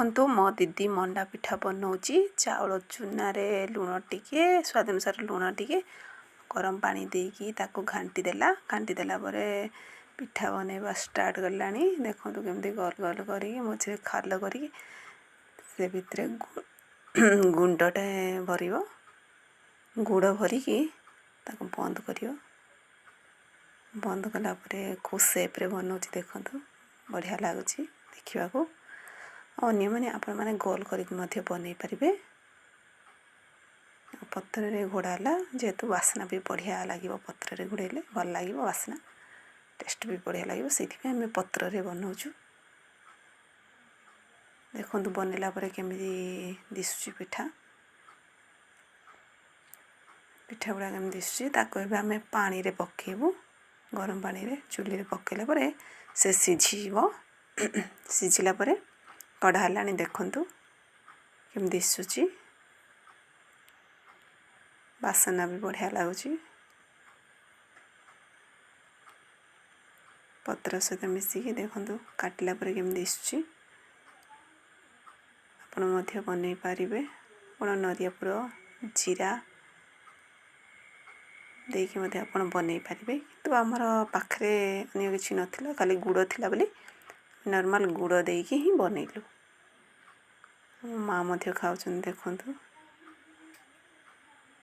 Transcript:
देखंतु मो दीदी मंडा पिठा बनाऊँगी चाउल चूना लुण टिके स्वाद अनुसार लुण टिके गरम पानी देकी ताको घांटी देला परे पिठा बनैबा स्टार्ट करलानी। देखंतु केमती गोल गोल करी मझे खाल करी से भितरे गुंडटे भरिबो गुड़ भरिकी ताको बंद करियो। बंद कला परे को शेप रे बनाऊँगी देखंतु बढ़िया लागुची देखिबा को। अन्य माने आपण माने गोल करिक मध्य बनै परिबे। पत्र रे घोड़ाला जेतु वासना भी बढ़िया लागिबो पत्र रे घोड़ेले भल लागिबो वासना टेस्ट भी बढ़िया लागिबो सेथि हम पत्र रे बनाउछु। देखंतु बनेला परे केमिति दिसुची पिठा पिठा गुड़ा केमिति दिसुची ताको एबे हम पानी रे पकेबो गरम पानी रे चुली रे पकेला परे से सिझिबो। सिझिला परे कढ़ा हलानी देखंतु केम दिसुची वासना भी बढ़िया लागुची पत्र सहित मिसिकी देखंतु काटिला परे केम दिसुची। आपण मध्य बनै पारिबे आपण नरिया पुर जीरा देकी मध्य आपण बनै पारिबे। तो हमर पाखरे अन्य किछि नथिला खाली गुड़ थिला बोली नॉर्मल गुड़ देकी ही बनैलु। माँ मध्य खाउछन देखंतु।